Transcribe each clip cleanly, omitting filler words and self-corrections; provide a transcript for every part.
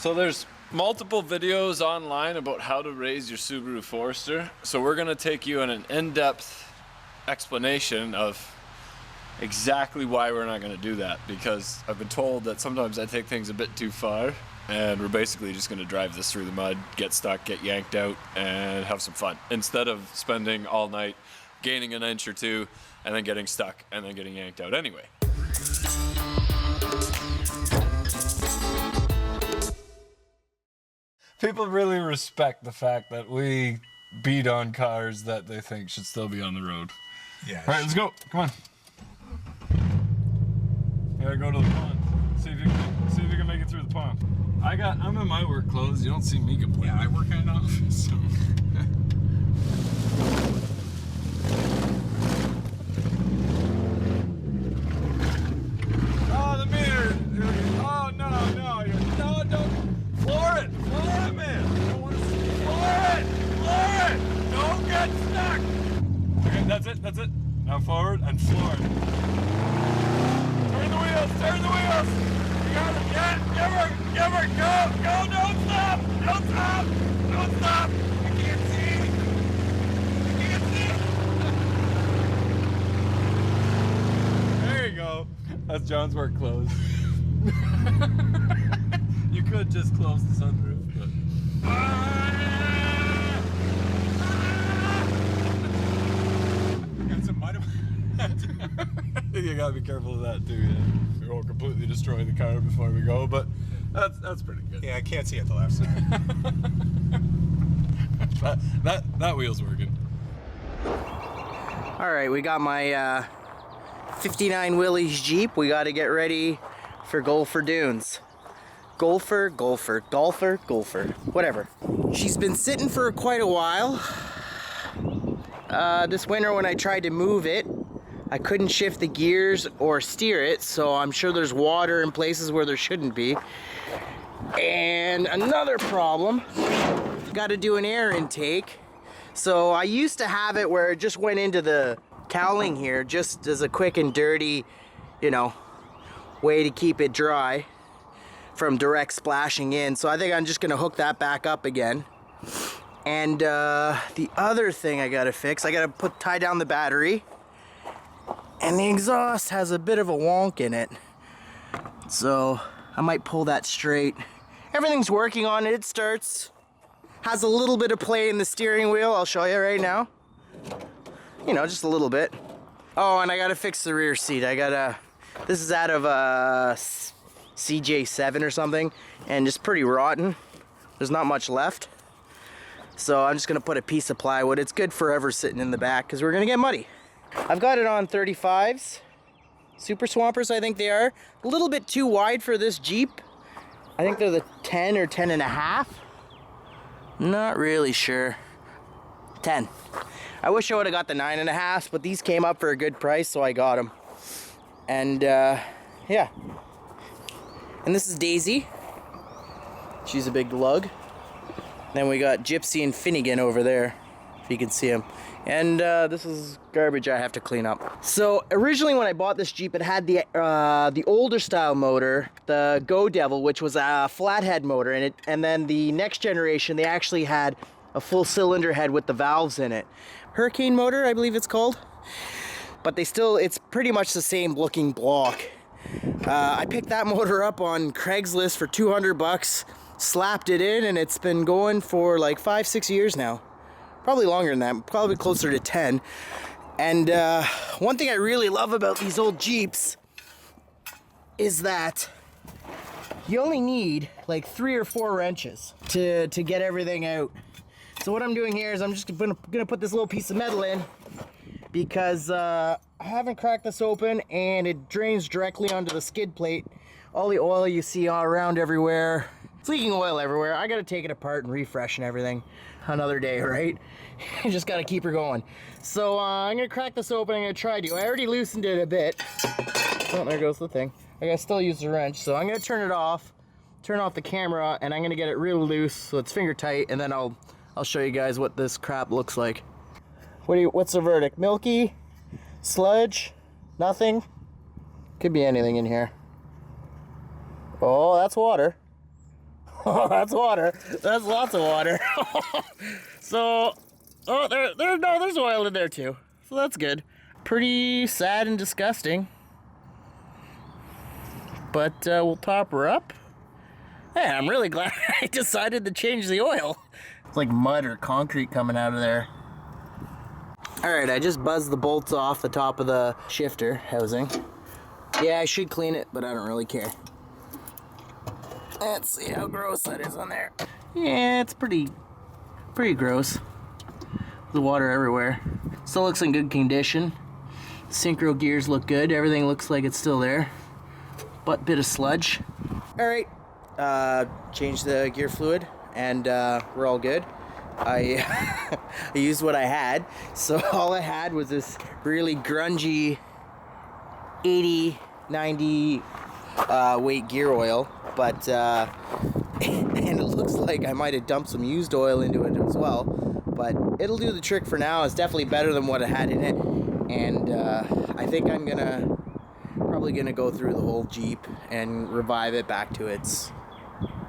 So there's multiple videos online about how to raise your Subaru Forester. So we're gonna take you on an in-depth explanation of exactly why we're not gonna do that, because I've been told that sometimes I take things a bit too far, and we're basically just gonna drive this through the mud, get stuck, get yanked out, and have some fun, instead of spending all night gaining an inch or two, and then getting stuck, and then getting yanked out anyway. People really respect the fact that we beat on cars that they think should still be on the road. Yeah. All right, let's go. Come on. You gotta go to the pond. See if you can make it through the pond. I'm in my work clothes. You don't see me complaining. Yeah, I work in an office. So. Oh, the mirror. Oh no, don't floor it, man. I don't want to floor it. Don't get stuck. Okay, that's it. Now forward and floor it. Turn the wheels. You got it. Yeah, give her, go, don't stop. I can't see. There you go. That's John's work clothes. You could just close the sunroof, but... Got some mud. You gotta be careful of that too, yeah. We won't completely destroy the car before we go, but that's pretty good. Yeah, I can't see at the left side. that wheel's working. All right, we got my 59 Willys Jeep. We got to get ready for Gopher Dunes. Gopher, whatever. She's been sitting for quite a while. This winter when I tried to move it, I couldn't shift the gears or steer it, so I'm sure there's water in places where there shouldn't be. And another problem, got to do an air intake. So I used to have it where it just went into the cowling here, just as a quick and dirty, you know, way to keep it dry from direct splashing in. So I think I'm just gonna hook that back up again. And the other thing I gotta fix, I gotta tie down the battery. And the exhaust has a bit of a wonk in it. So I might pull that straight. Everything's working on it, it starts. Has a little bit of play in the steering wheel, I'll show you right now. You know, just a little bit. Oh, and I gotta fix the rear seat. This is out of a CJ7 or something, and it's pretty rotten. There's not much left. So I'm just gonna put a piece of plywood. It's good forever sitting in the back because we're gonna get muddy. I've got it on 35s. Super Swampers, I think they are. A little bit too wide for this Jeep. I think they're the 10 or 10 and a half. Not really sure. 10. I wish I would have got the 9.5, but these came up for a good price, so I got them. And yeah. And this is Daisy. She's a big lug. Then we got Gypsy and Finnegan over there, if you can see them. And this is garbage I have to clean up. So originally when I bought this Jeep, it had the older style motor, the Go Devil, which was a flathead motor, and then the next generation they actually had a full cylinder head with the valves in it. Hurricane motor, I believe it's called. But it's pretty much the same looking block. I picked that motor up on Craigslist for 200 bucks, slapped it in, and it's been going for like 5-6 years now. Probably longer than that, probably closer to 10. And one thing I really love about these old Jeeps is that you only need like 3 or 4 wrenches to get everything out. So what I'm doing here is I'm just gonna put this little piece of metal in because I haven't cracked this open and it drains directly onto the skid plate. All the oil you see all around everywhere. It's leaking oil everywhere. I gotta take it apart and refresh and everything. Another day, right? You just gotta keep her going. So I'm gonna crack this open. I'm gonna try to. I already loosened it a bit. Oh, there goes the thing. I gotta still use the wrench. So I'm gonna turn it off, turn off the camera, and I'm gonna get it real loose so it's finger tight, and then I'll show you guys what this crap looks like. What's the verdict? Milky? Sludge? Nothing? Could be anything in here. Oh, that's water. Oh, that's water. That's lots of water. So, oh, there's oil in there too. So that's good. Pretty sad and disgusting. But we'll top her up. Hey, I'm really glad I decided to change the oil. It's like mud or concrete coming out of there. Alright, I just buzzed the bolts off the top of the shifter housing. Yeah, I should clean it, but I don't really care. Let's see how gross that is on there. Yeah, it's pretty gross. The water everywhere. Still looks in good condition. Synchro gears look good. Everything looks like it's still there. But bit of sludge. Alright, changed the gear fluid and we're all good. I used what I had. So all I had was this really grungy 80, 90 weight gear oil, but and it looks like I might have dumped some used oil into it as well, but it'll do the trick for now. It's definitely better than what it had in it, and I think I'm probably gonna go through the whole Jeep and revive it back to its,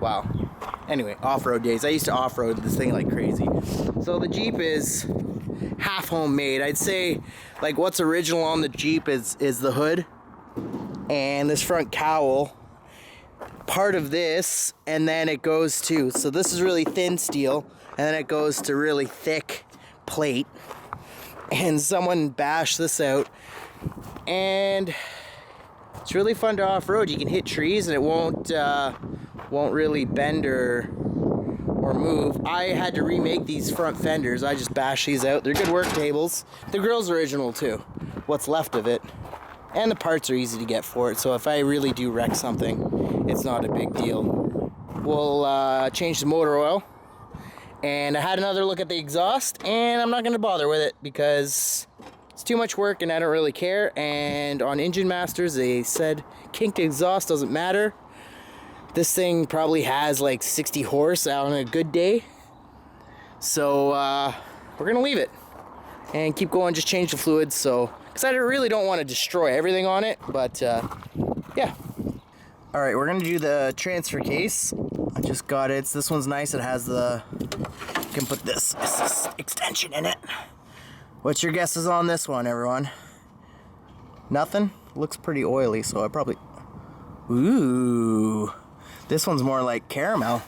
wow. Anyway, off-road days. I used to off-road this thing like crazy. So the Jeep is half homemade. I'd say like what's original on the Jeep is the hood and this front cowl, part of this, and then it goes to, so this is really thin steel, and then it goes to really thick plate, and someone bashed this out, and it's really fun to off-road. You can hit trees and it won't really bend or move. I had to remake these front fenders. I just bashed these out. They're good work tables. The grill's original too, what's left of it. And the parts are easy to get for it, so if I really do wreck something, it's not a big deal. We'll change the motor oil. And I had another look at the exhaust, and I'm not going to bother with it because it's too much work and I don't really care. And on Engine Masters, they said kinked exhaust doesn't matter. This thing probably has like 60 horse on a good day. So we're going to leave it and keep going, just change the fluids. So, because I really don't want to destroy everything on it, but yeah. All right, we're gonna do the transfer case. I just got it. This one's nice. It has the, you can put this extension in it. What's your guesses on this one, everyone? Nothing? Looks pretty oily, so I probably, ooh. This one's more like caramel,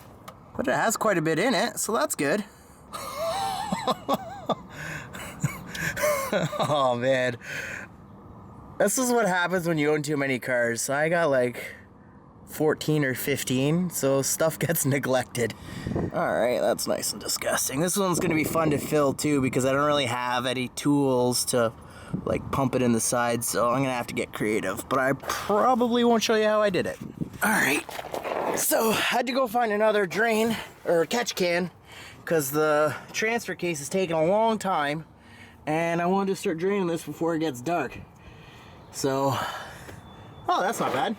but it has quite a bit in it, so that's good. Oh man, this is what happens when you own too many cars. So I got like 14 or 15, so stuff gets neglected. Alright, that's nice and disgusting. This one's gonna be fun to fill too because I don't really have any tools to like pump it in the sides, so I'm gonna have to get creative, but I probably won't show you how I did it. Alright, so I had to go find another drain or catch can because the transfer case is taking a long time. And I wanted to start draining this before it gets dark. So, oh, that's not bad.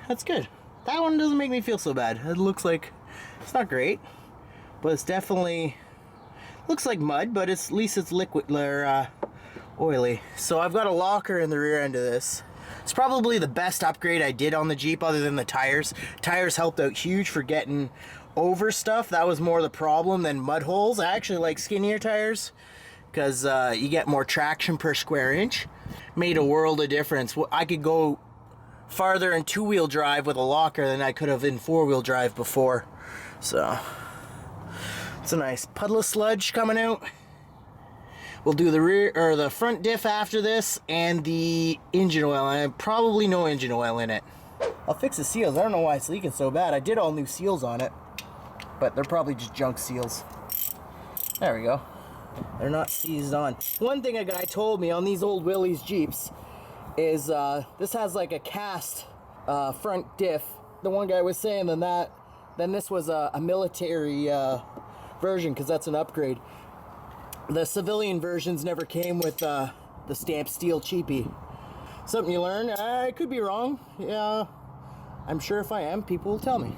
That's good. That one doesn't make me feel so bad. It looks like, it's not great, but it's definitely, looks like mud, but at least it's liquid, or oily. So I've got a locker in the rear end of this. It's probably the best upgrade I did on the Jeep other than the tires. Tires helped out huge for getting over stuff. That was more the problem than mud holes. I actually like skinnier tires, because you get more traction per square inch. Made a world of difference. I could go farther in two-wheel drive with a locker than I could have in four-wheel drive before. So, it's a nice puddle of sludge coming out. We'll do the rear or the front diff after this and the engine oil. And probably no engine oil in it. I'll fix the seals. I don't know why it's leaking so bad. I did all new seals on it, but they're probably just junk seals. There we go. They're not seized on. One thing a guy told me on these old Willys Jeeps is this has like a cast front diff. The one guy was saying then this was a military version because that's an upgrade. The civilian versions never came with the stamped steel cheapie. Something you learn. I could be wrong. Yeah, I'm sure if I am, people will tell me.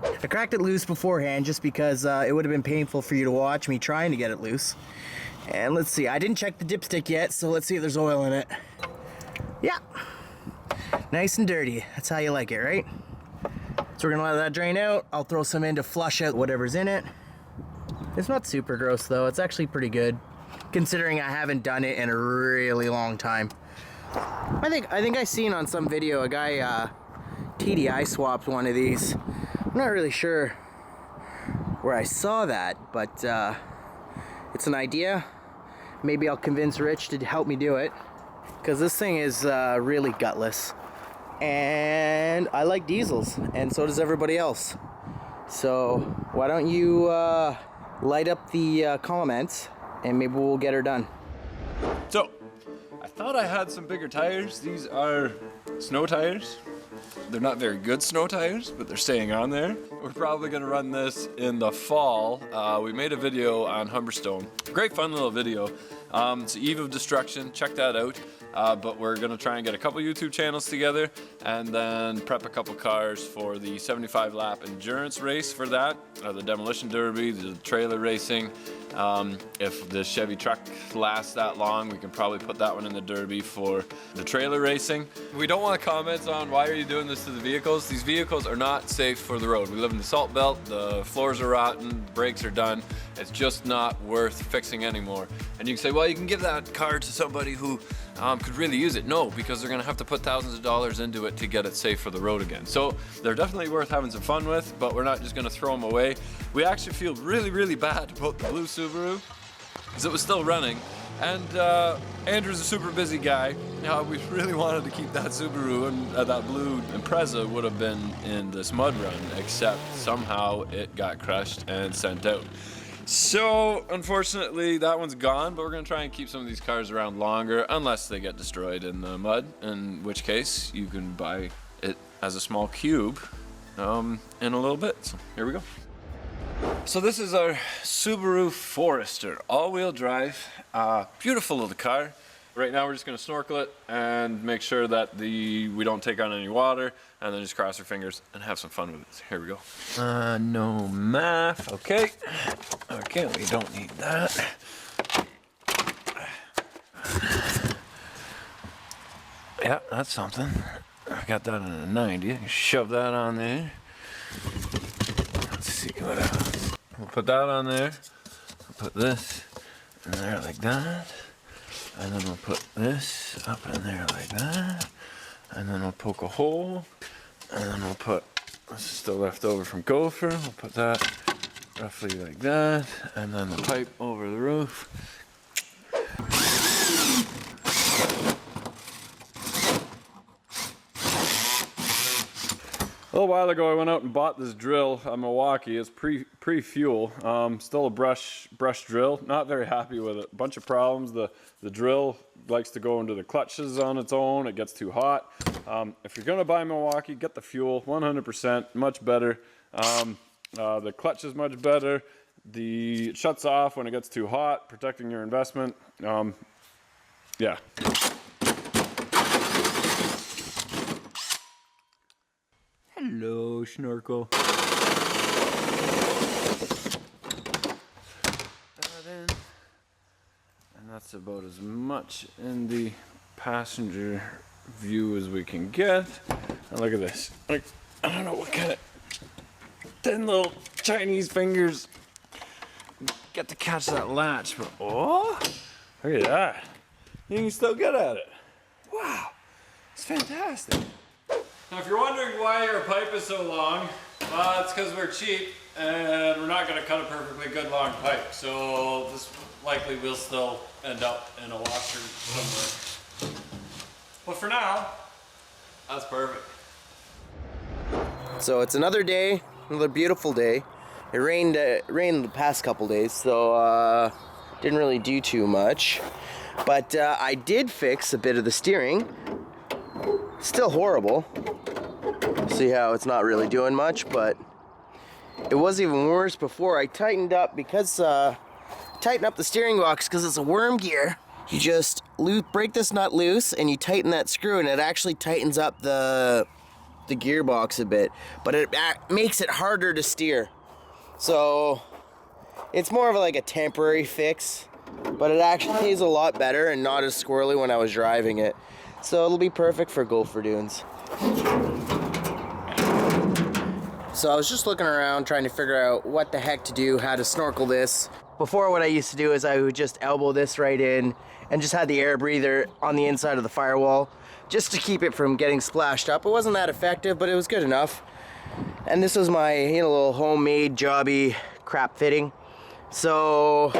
I cracked it loose beforehand just because it would have been painful for you to watch me trying to get it loose. And let's see, I didn't check the dipstick yet, so let's see if there's oil in it. Yeah, nice and dirty. That's how you like it, right? So we're gonna let that drain out. I'll throw some in to flush out whatever's in it. It's not super gross though. It's actually pretty good, considering I haven't done it in a really long time. I think I seen on some video a guy TDI swapped one of these. I'm not really sure where I saw that, but it's an idea. Maybe I'll convince Rich to help me do it, because this thing is really gutless. And I like diesels, and so does everybody else. So why don't you light up the comments, and maybe we'll get her done. So, I thought I had some bigger tires. These are snow tires. They're not very good snow tires, but they're staying on there. We're probably gonna run this in the fall. We made a video on Humberstone. Great fun little video. It's Eve of Destruction, check that out. But we're gonna try and get a couple YouTube channels together and then prep a couple cars for the 75 lap endurance race for that, the Demolition Derby, the trailer racing. If the Chevy truck lasts that long, we can probably put that one in the Derby for the trailer racing. We don't want to comment on why are you doing this to the vehicles. These vehicles are not safe for the road. We live in the salt belt, the floors are rotten, brakes are done. It's just not worth fixing anymore. And you can say, well, you can give that car to somebody who could really use it. No, because they're gonna have to put thousands of dollars into it to get it safe for the road again. So they're definitely worth having some fun with, but we're not just gonna throw them away. We actually feel really, really bad about the blue Subaru, because it was still running. And Andrew's a super busy guy. We really wanted to keep that Subaru, and that blue Impreza would have been in this mud run, except somehow it got crushed and sent out. So, unfortunately, that one's gone, but we're gonna try and keep some of these cars around longer, unless they get destroyed in the mud, in which case you can buy it as a small cube in a little bit. So, here we go. So this is our Subaru Forester, all-wheel drive, beautiful little car. Right now we're just gonna snorkel it and make sure that we don't take on any water, and then just cross our fingers and have some fun with it. So here we go. No math, okay. Okay, we don't need that. Yeah, that's something. I got that in a 90, I can shove that on there. Let's see what else. We'll put that on there. We'll put this in there like that. And then we'll put this up in there like that. And then we'll poke a hole. And then we'll put, this is still left over from Gopher. We'll put that roughly like that. And then the pipe over the roof. A little while ago I went out and bought this drill at Milwaukee. It's pre-fuel, still a brush drill. Not very happy with it. Bunch of problems. The drill likes to go into the clutches on its own. It gets too hot. If you're gonna buy Milwaukee, get the fuel, 100%, much better. The clutch is much better. It shuts off when it gets too hot, protecting your investment. Yeah. Hello, snorkel. And that's about as much in the passenger view as we can get. And look at this. Like, I don't know what kind of 10 little Chinese fingers get to catch that latch, but oh, look at that. You can still get at it. Wow, it's fantastic. Now, if you're wondering why our pipe is so long, it's because we're cheap and we're not going to cut a perfectly good long pipe. So this likely will still end up in a washer somewhere. But for now, that's perfect. So it's another day, another beautiful day. It rained the past couple days, so didn't really do too much. But I did fix a bit of the steering. Still horrible. See how it's not really doing much, but it was even worse before. I tightened up tighten up the steering box because it's a worm gear. You just break this nut loose and you tighten that screw, and it actually tightens up the gearbox a bit, but it makes it harder to steer. So it's more of like a temporary fix, but it actually is a lot better and not as squirrely when I was driving it. So it'll be perfect for Gopher dunes. So I was just looking around trying to figure out what the heck to do, how to snorkel this. Before, what I used to do is I would just elbow this right in and just had the air breather on the inside of the firewall just to keep it from getting splashed up. It wasn't that effective, but it was good enough. And this was my, you know, little homemade jobby crap fitting. So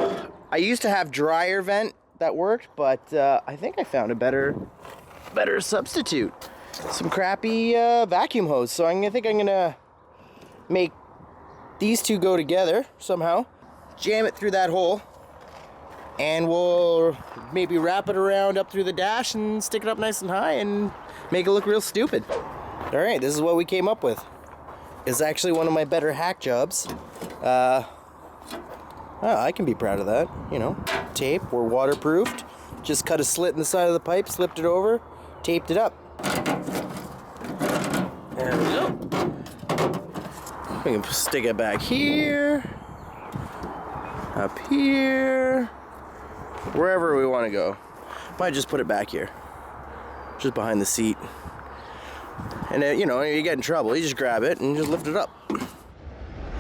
I used to have dryer vent that worked, but I think I found a better substitute. Some crappy vacuum hose. So I think I'm gonna make these two go together somehow, jam it through that hole, and we'll maybe wrap it around up through the dash and stick it up nice and high and make it look real stupid. All right, this is what we came up with. It's actually one of my better hack jobs. I can be proud of that, you know. Tape, we're waterproofed. Just cut a slit in the side of the pipe, slipped it over, taped it up. There we go. We can stick it back here, up here, wherever we want to go. Might just put it back here, just behind the seat. And you know, you get in trouble, you just grab it and just lift it up.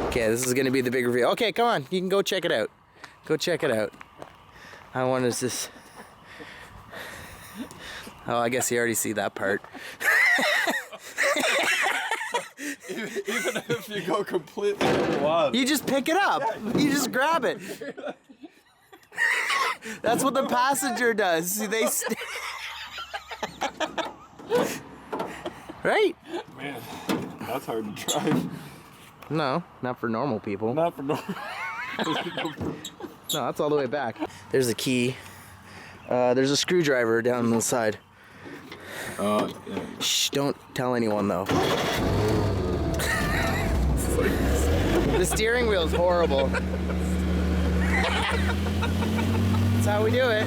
Okay, this is gonna be the big reveal. Okay, come on, you can go check it out. Go check it out. How one is this? Oh, I guess you already see that part. Even if you go completely wild, You just pick it up. You just grab it. That's what the passenger does. See, they right? man, that's hard to drive. No, not for normal people. Not for normal. No, that's all the way back. There's a key. There's a screwdriver down on the side. Yeah. Shh, don't tell anyone though. The steering wheel's horrible. That's how we do it.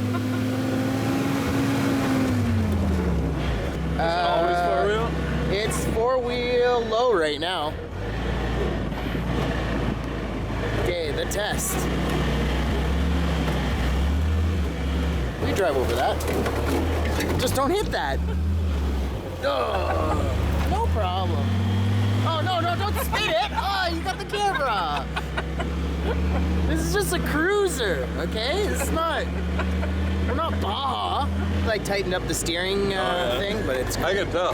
Is it always four-wheel? It's four-wheel low right now. Okay, the test. We drive over that. Just don't hit that. Oh, no problem. Oh, no, don't spin it. Oh, you got the camera. This is just a cruiser, okay? It's not, we're not Baja. Like tightened up the steering thing, but it's. I can tell.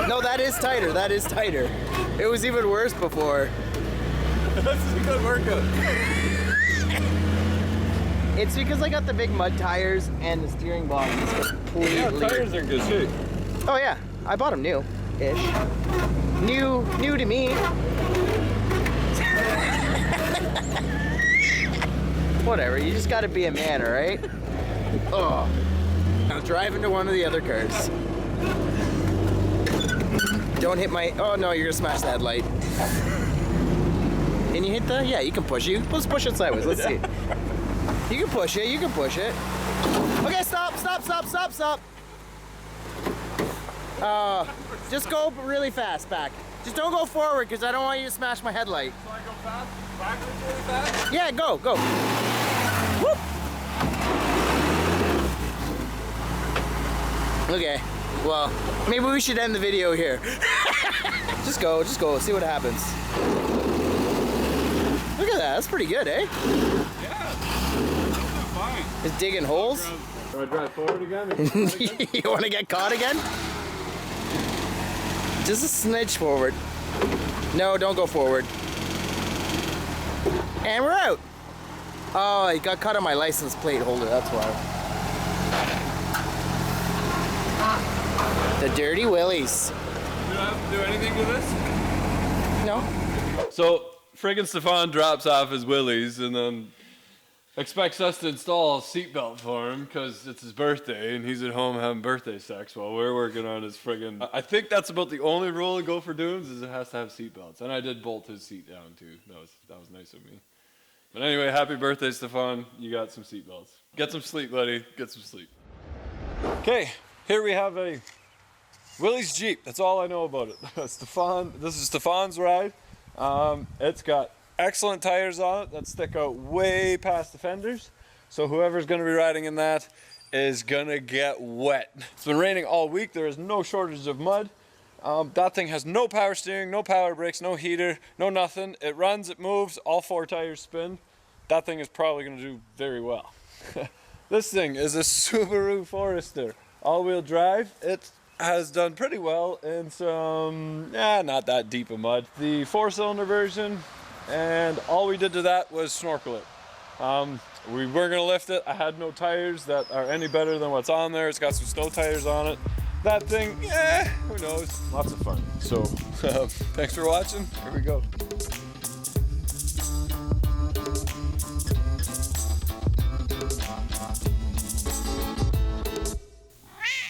No, that is tighter. That is tighter. It was even worse before. That's a good workout. It's because I got the big mud tires and the steering box is completely. Yeah, tires are in good shape. Oh yeah, I bought them new-ish. New to me. Whatever. You just got to be a man, all right? Oh, now drive into one of the other cars. Don't hit my. Oh no, you're gonna smash that light. Can you hit the? Yeah, you can push it. Let's push it sideways. Let's see. You can push it. You can push it. Okay, stop. Just go really fast back. Just don't go forward because I don't want you to smash my headlight. So I go fast, backwards really fast? Yeah, go. Whoop. Okay. Well, maybe we should end the video here. Just go. See what happens. Look at that. That's pretty good, eh? Yeah. Fine. Just digging holes. Do I drive forward again? You want to get caught again? Just a smidge forward. No, don't go forward. And we're out. Oh, it got caught on my license plate holder. That's why. The Dirty Willys. Do I have to do anything to this? No. So, friggin' Stefan drops off his Willys and then expects us to install a seatbelt for him because it's his birthday and he's at home having birthday sex while we're working on his friggin'. I think that's about the only rule of Gopher Dunes is it has to have seatbelts. And I did bolt his seat down too. That was nice of me. But anyway, happy birthday, Stefan. You got some seatbelts. Get some sleep, buddy. Get some sleep. Okay, here we have a Willys Jeep. That's all I know about it. Stefan, this is Stefan's ride. It's got excellent tires on it that stick out way past the fenders. So whoever's gonna be riding in that is gonna get wet. It's been raining all week. There is no shortage of mud. That thing has no power steering, no power brakes, no heater, no nothing. It runs, it moves, all 4 tires spin. That thing is probably going to do very well. This thing is a Subaru Forester, all-wheel drive. It has done pretty well in some, not that deep of mud. The 4-cylinder version, and all we did to that was snorkel it. We were going to lift it. I had no tires that are any better than what's on there. It's got some snow tires on it. That thing, who knows? Lots of fun. So, thanks for watching. Here we go.